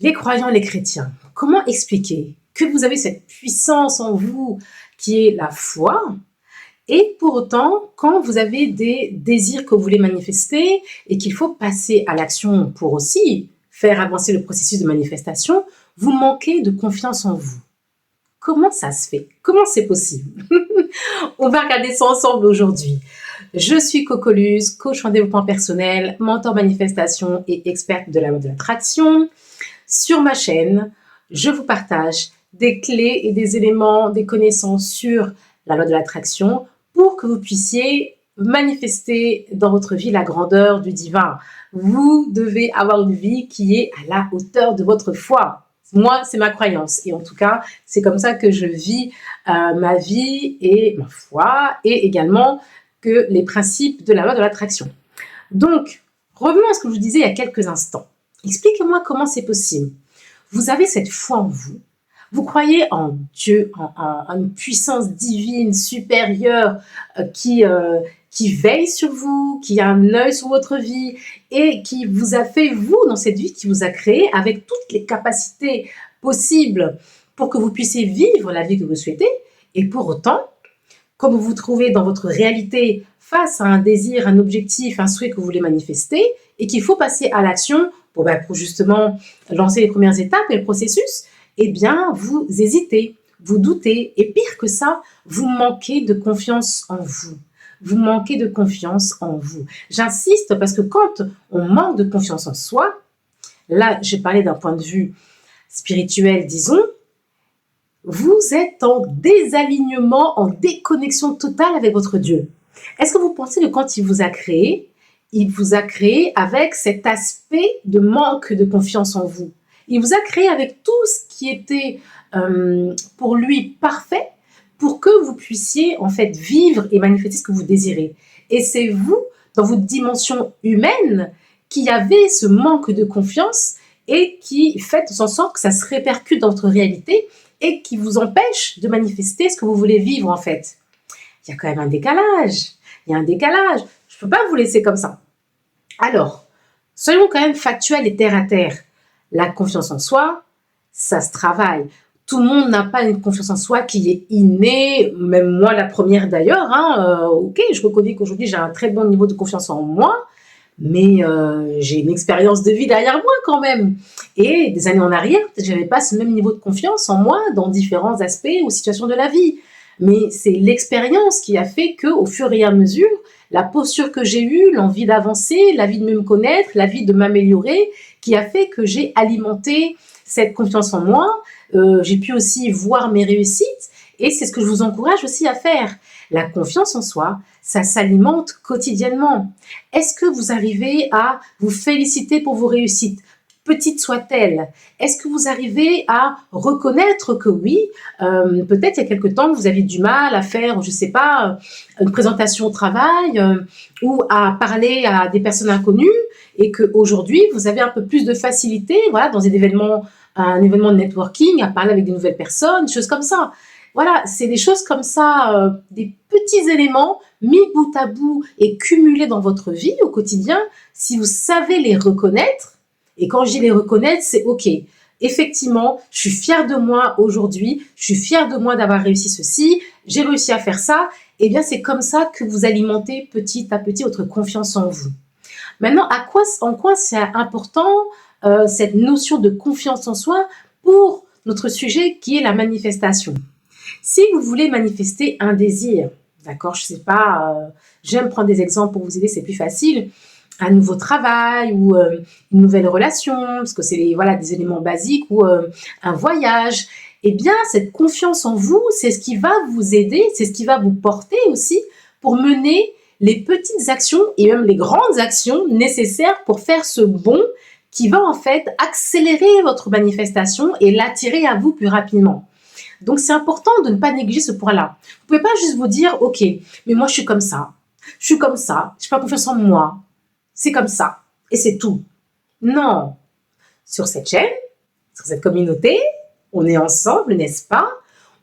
Les croyants, les chrétiens, comment expliquer que vous avez cette puissance en vous qui est la foi et pour autant, quand vous avez des désirs que vous voulez manifester et qu'il faut passer à l'action pour aussi faire avancer le processus de manifestation, vous manquez de confiance en vous? Comment ça se fait? Comment c'est possible? On va regarder ça ensemble aujourd'hui. Je suis Cocoluse, coach en développement personnel, mentor manifestation et experte de la loi de l'attraction. Sur ma chaîne, je vous partage des clés et des éléments, des connaissances sur la loi de l'attraction pour que vous puissiez manifester dans votre vie la grandeur du divin. Vous devez avoir une vie qui est à la hauteur de votre foi. Moi, c'est ma croyance et en tout cas, c'est comme ça que je vis ma vie et ma foi et également que les principes de la loi de l'attraction. Donc, revenons à ce que je vous disais il y a quelques instants. Expliquez-moi comment c'est possible. Vous avez cette foi en vous. Vous croyez en Dieu, en une puissance divine supérieure qui veille sur vous, qui a un œil sur votre vie et qui vous a fait, vous, dans cette vie, qui vous a créé avec toutes les capacités possibles pour que vous puissiez vivre la vie que vous souhaitez. Et pour autant, comme vous vous trouvez dans votre réalité face à un désir, un objectif, un souhait que vous voulez manifester et qu'il faut passer à l'action pour justement lancer les premières étapes et le processus, eh bien, vous hésitez, vous doutez et pire que ça, vous manquez de confiance en vous. Vous manquez de confiance en vous. J'insiste parce que quand on manque de confiance en soi, là, j'ai parlé d'un point de vue spirituel, disons, vous êtes en désalignement, en déconnexion totale avec votre Dieu. Est-ce que vous pensez que quand il vous a créé avec cet aspect de manque de confiance en vous? Il vous a créé avec tout ce qui était pour lui parfait pour que vous puissiez en fait vivre et manifester ce que vous désirez. Et c'est vous, dans votre dimension humaine, qui avez ce manque de confiance et qui faites en sorte que ça se répercute dans votre réalité et qui vous empêche de manifester ce que vous voulez vivre en fait. Il y a quand même un décalage. Il y a un décalage. Je ne peux pas vous laisser comme ça. Alors, soyons quand même factuels et terre à terre. La confiance en soi, ça se travaille. Tout le monde n'a pas une confiance en soi qui est innée, même moi la première d'ailleurs. Ok, je reconnais qu'aujourd'hui j'ai un très bon niveau de confiance en moi, mais j'ai une expérience de vie derrière moi quand même. Et des années en arrière, peut-être que je n'avais pas ce même niveau de confiance en moi dans différents aspects ou situations de la vie. Mais c'est l'expérience qui a fait qu'au fur et à mesure, la posture que j'ai eue, l'envie d'avancer, l'envie de mieux me connaître, l'envie de m'améliorer, qui a fait que j'ai alimenté cette confiance en moi. J'ai pu aussi voir mes réussites et c'est ce que je vous encourage aussi à faire. La confiance en soi, ça s'alimente quotidiennement. Est-ce que vous arrivez à vous féliciter pour vos réussites, petites soient-elles? Est-ce que vous arrivez à reconnaître que oui, peut-être il y a quelque temps, vous avez du mal à faire, je ne sais pas, une présentation au travail ou à parler à des personnes inconnues et qu'aujourd'hui, vous avez un peu plus de facilité voilà, dans un événement de networking, à parler avec de nouvelles personnes, des choses comme ça. Voilà, c'est des choses comme ça, des petits éléments mis bout à bout et cumulés dans votre vie au quotidien, si vous savez les reconnaître, et quand je dis les reconnaître, c'est OK, effectivement, je suis fière de moi aujourd'hui, je suis fière de moi d'avoir réussi ceci, j'ai réussi à faire ça, et bien c'est comme ça que vous alimentez petit à petit votre confiance en vous. Maintenant, en quoi c'est important cette notion de confiance en soi pour notre sujet qui est la manifestation? Si vous voulez manifester un désir, d'accord, je sais pas, j'aime prendre des exemples pour vous aider, c'est plus facile, un nouveau travail ou une nouvelle relation, parce que c'est voilà, des éléments basiques, ou un voyage, eh bien, cette confiance en vous, c'est ce qui va vous aider, c'est ce qui va vous porter aussi pour mener les petites actions et même les grandes actions nécessaires pour faire ce bond qui va en fait accélérer votre manifestation et l'attirer à vous plus rapidement. Donc, c'est important de ne pas négliger ce point-là. Vous ne pouvez pas juste vous dire, OK, mais moi, je suis comme ça. Je suis comme ça. Je n'ai pas confiance en moi. C'est comme ça. Et c'est tout. Non. Sur cette chaîne, sur cette communauté, on est ensemble, n'est-ce pas?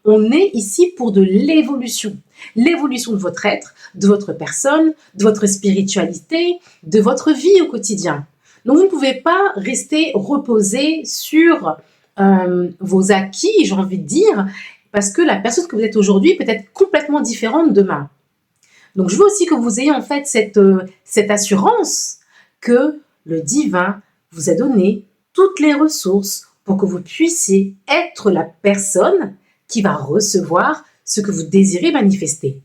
On est ici pour de l'évolution. L'évolution de votre être, de votre personne, de votre spiritualité, de votre vie au quotidien. Donc, vous ne pouvez pas rester reposé sur vos acquis, j'ai envie de dire, parce que la personne que vous êtes aujourd'hui peut être complètement différente demain. Donc, je veux aussi que vous ayez en fait cette assurance que le divin vous a donné toutes les ressources pour que vous puissiez être la personne qui va recevoir ce que vous désirez manifester.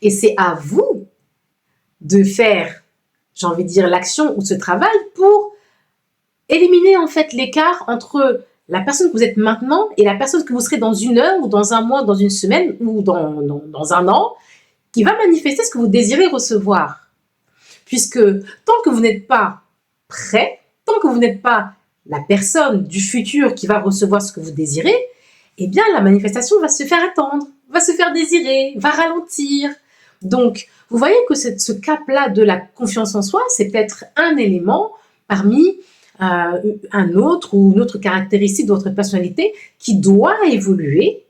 Et c'est à vous de faire, j'ai envie de dire, l'action ou ce travail pour éliminer en fait l'écart entre la personne que vous êtes maintenant et la personne que vous serez dans 1 heure ou dans 1 mois, dans 1 semaine ou dans 1 an, qui va manifester ce que vous désirez recevoir. Puisque tant que vous n'êtes pas prêt, tant que vous n'êtes pas la personne du futur qui va recevoir ce que vous désirez, eh bien la manifestation va se faire attendre, va se faire désirer, va ralentir. Donc, vous voyez que ce cap-là de la confiance en soi, c'est peut-être un élément parmi un autre ou une autre caractéristique de votre personnalité qui doit évoluer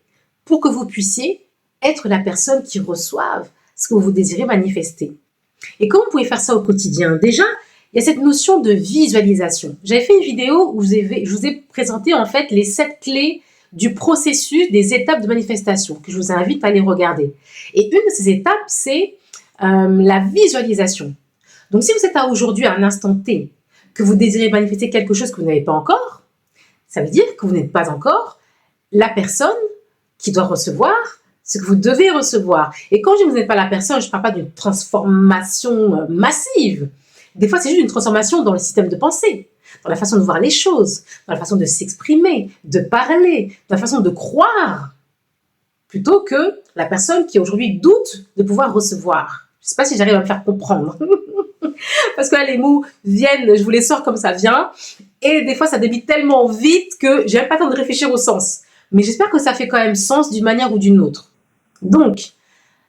pour que vous puissiez être la personne qui reçoive ce que vous désirez manifester. Et comment vous pouvez faire ça au quotidien? Déjà, il y a cette notion de visualisation. J'avais fait une vidéo où je vous ai présenté en fait les 7 clés du processus des étapes de manifestation que je vous invite à aller regarder. Et une de ces étapes, c'est la visualisation. Donc, si vous êtes à aujourd'hui, à un instant T, que vous désirez manifester quelque chose que vous n'avez pas encore, ça veut dire que vous n'êtes pas encore la personne qui doit recevoir ce que vous devez recevoir. Et quand je dis que vous n'êtes pas la personne, je ne parle pas d'une transformation massive. Des fois, c'est juste une transformation dans le système de pensée, dans la façon de voir les choses, dans la façon de s'exprimer, de parler, dans la façon de croire, plutôt que la personne qui aujourd'hui doute de pouvoir recevoir. Je ne sais pas si j'arrive à me faire comprendre. Parce que là, les mots viennent, je vous les sors comme ça vient, et des fois, ça débite tellement vite que j'ai même pas le temps de réfléchir au sens. Mais j'espère que ça fait quand même sens d'une manière ou d'une autre. Donc,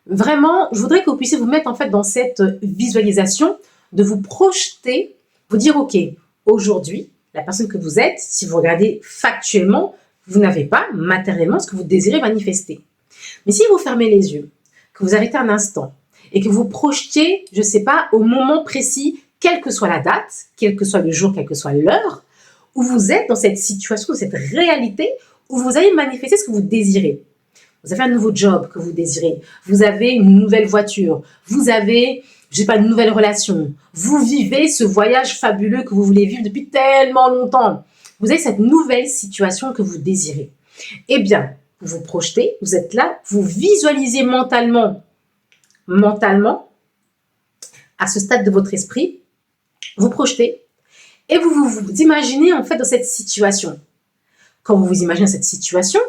vraiment, je voudrais que vous puissiez vous mettre en fait dans cette visualisation, de vous projeter, vous dire, ok, aujourd'hui, la personne que vous êtes, si vous regardez factuellement, vous n'avez pas matériellement ce que vous désirez manifester. Mais si vous fermez les yeux, que vous arrêtez un instant et que vous projetiez, je ne sais pas, au moment précis, quelle que soit la date, quel que soit le jour, quelle que soit l'heure, où vous êtes dans cette situation, dans cette réalité, où vous allez manifester ce que vous désirez. Vous avez un nouveau job que vous désirez, vous avez une nouvelle voiture, vous avez, je sais pas, une nouvelle relation, vous vivez ce voyage fabuleux que vous voulez vivre depuis tellement longtemps. Vous avez cette nouvelle situation que vous désirez. Eh bien, vous vous projetez, vous êtes là, vous visualisez mentalement, à ce stade de votre esprit, vous projetez et vous imaginez en fait dans cette situation. Quand vous vous imaginez dans cette situation,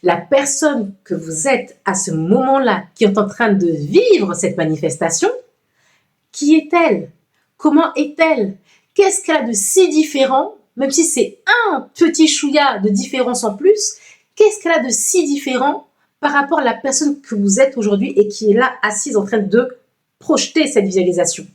la personne que vous êtes à ce moment-là, qui est en train de vivre cette manifestation, qui est-elle? Comment est-elle? Qu'est-ce qu'elle a de si différent? Même si c'est un petit chouïa de différence en plus, qu'est-ce qu'elle a de si différent par rapport à la personne que vous êtes aujourd'hui et qui est là assise en train de projeter cette visualisation?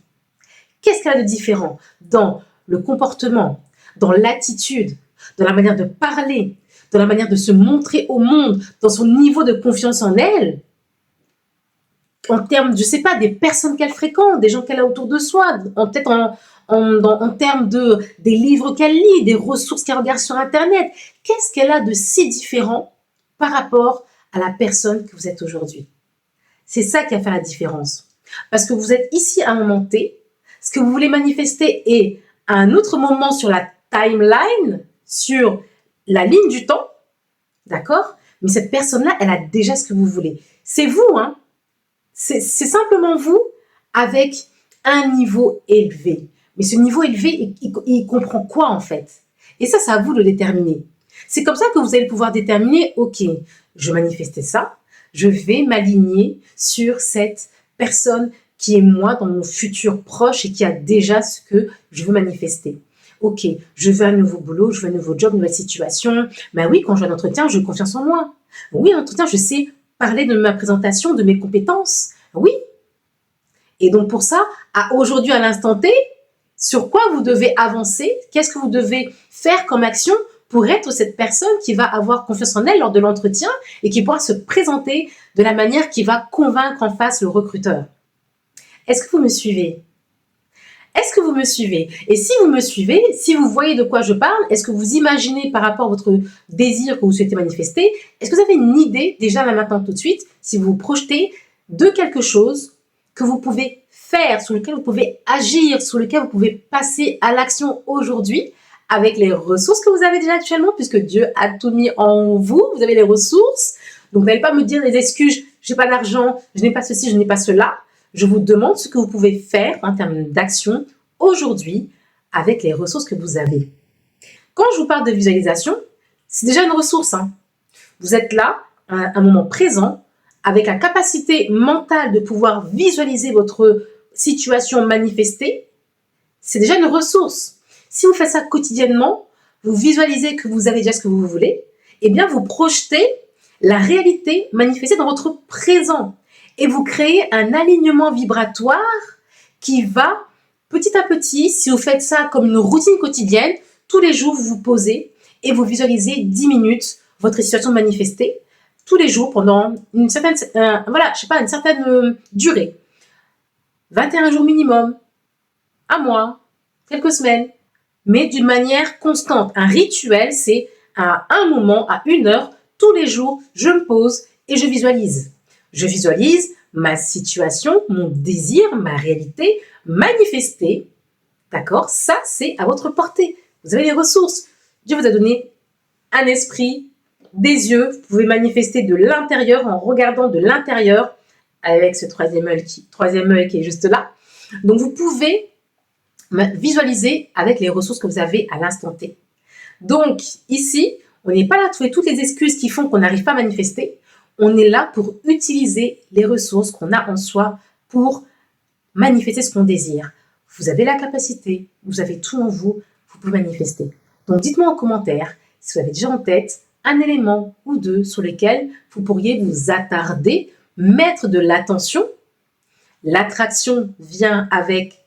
Qu'est-ce qu'elle a de différent dans le comportement, dans l'attitude, dans la manière de parler, dans la manière de se montrer au monde, dans son niveau de confiance en elle, en termes, je ne sais pas, des personnes qu'elle fréquente, des gens qu'elle a autour de soi, peut-être en termes des livres qu'elle lit, des ressources qu'elle regarde sur Internet. Qu'est-ce qu'elle a de si différent par rapport à la personne que vous êtes aujourd'hui? C'est ça qui va faire la différence. Parce que vous êtes ici à un moment T, ce que vous voulez manifester est à un autre moment sur la timeline, sur la ligne du temps, d'accord? Mais cette personne-là, elle a déjà ce que vous voulez. C'est vous, hein? C'est simplement vous avec un niveau élevé. Mais ce niveau élevé, il comprend quoi en fait? Et ça, c'est à vous de le déterminer. C'est comme ça que vous allez pouvoir déterminer, ok, je vais manifester ça, je vais m'aligner sur cette personne qui est moi dans mon futur proche et qui a déjà ce que je veux manifester. Ok, je veux un nouveau boulot, je veux un nouveau job, une nouvelle situation. Ben oui, quand je vais à l'entretien, j'ai confiance en moi. Oui, à l'entretien, je sais parler de ma présentation, de mes compétences. Oui. Et donc pour ça, aujourd'hui, à l'instant T, sur quoi vous devez avancer? Qu'est-ce que vous devez faire comme action pour être cette personne qui va avoir confiance en elle lors de l'entretien et qui pourra se présenter de la manière qui va convaincre en face le recruteur? Est-ce que vous me suivez? Est-ce que vous me suivez? Et si vous me suivez, si vous voyez de quoi je parle, est-ce que vous imaginez par rapport à votre désir que vous souhaitez manifester, est-ce que vous avez une idée déjà là maintenant tout de suite, si vous vous projetez de quelque chose que vous pouvez faire, sur lequel vous pouvez agir, sur lequel vous pouvez passer à l'action aujourd'hui avec les ressources que vous avez déjà actuellement, puisque Dieu a tout mis en vous, vous avez les ressources. Donc, vous n'allez pas me dire des excuses, je n'ai pas d'argent, je n'ai pas ceci, je n'ai pas cela. Je vous demande ce que vous pouvez faire en termes d'action aujourd'hui avec les ressources que vous avez. Quand je vous parle de visualisation, c'est déjà une ressource. Vous êtes là, à un moment présent, avec la capacité mentale de pouvoir visualiser votre situation manifestée. C'est déjà une ressource. Si vous faites ça quotidiennement, vous visualisez que vous avez déjà ce que vous voulez, eh bien vous projetez la réalité manifestée dans votre présent. Et vous créez un alignement vibratoire qui va petit à petit, si vous faites ça comme une routine quotidienne, tous les jours vous vous posez et vous visualisez 10 minutes votre situation manifestée, tous les jours pendant une certaine, une certaine durée. 21 jours minimum, un mois, quelques semaines, mais d'une manière constante. Un rituel, c'est à un moment, à une heure, tous les jours, je me pose et je visualise. Je visualise ma situation, mon désir, ma réalité manifestée. D'accord? Ça, c'est à votre portée. Vous avez les ressources. Dieu vous a donné un esprit, des yeux. Vous pouvez manifester de l'intérieur en regardant de l'intérieur avec ce troisième œil qui est juste là. Donc, vous pouvez visualiser avec les ressources que vous avez à l'instant T. Donc, ici, on n'est pas là à trouver toutes les excuses qui font qu'on n'arrive pas à manifester. On est là pour utiliser les ressources qu'on a en soi pour manifester ce qu'on désire. Vous avez la capacité, vous avez tout en vous, vous pouvez manifester. Donc, dites-moi en commentaire si vous avez déjà en tête un élément ou deux sur lesquels vous pourriez vous attarder, mettre de l'attention. L'attraction vient avec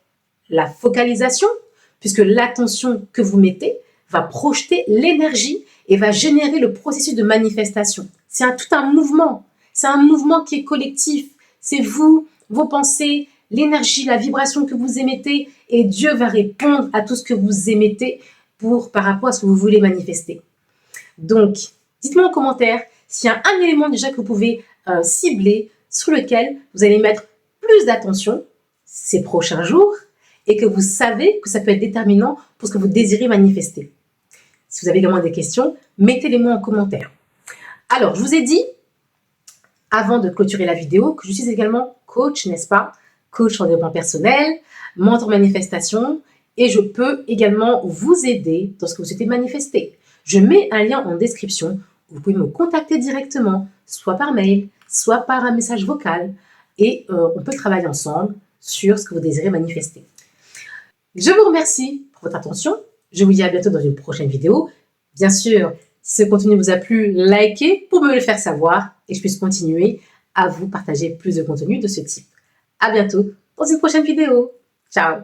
la focalisation, puisque l'attention que vous mettez va projeter l'énergie et va générer le processus de manifestation. C'est tout un mouvement. C'est un mouvement qui est collectif. C'est vous, vos pensées, l'énergie, la vibration que vous émettez, et Dieu va répondre à tout ce que vous émettez par rapport à ce que vous voulez manifester. Donc, dites-moi en commentaire s'il y a un élément déjà que vous pouvez cibler, sur lequel vous allez mettre plus d'attention ces prochains jours, et que vous savez que ça peut être déterminant pour ce que vous désirez manifester. Si vous avez également des questions, mettez-les-moi en commentaire. Alors, je vous ai dit, avant de clôturer la vidéo, que je suis également coach, n'est-ce pas? Coach en développement personnel, mentor manifestation, et je peux également vous aider dans ce que vous souhaitez manifester. Je mets un lien en description où vous pouvez me contacter directement, soit par mail, soit par un message vocal, et on peut travailler ensemble sur ce que vous désirez manifester. Je vous remercie pour votre attention. Je vous dis à bientôt dans une prochaine vidéo. Bien sûr, si ce contenu vous a plu, likez pour me le faire savoir et que je puisse continuer à vous partager plus de contenu de ce type. À bientôt dans une prochaine vidéo. Ciao!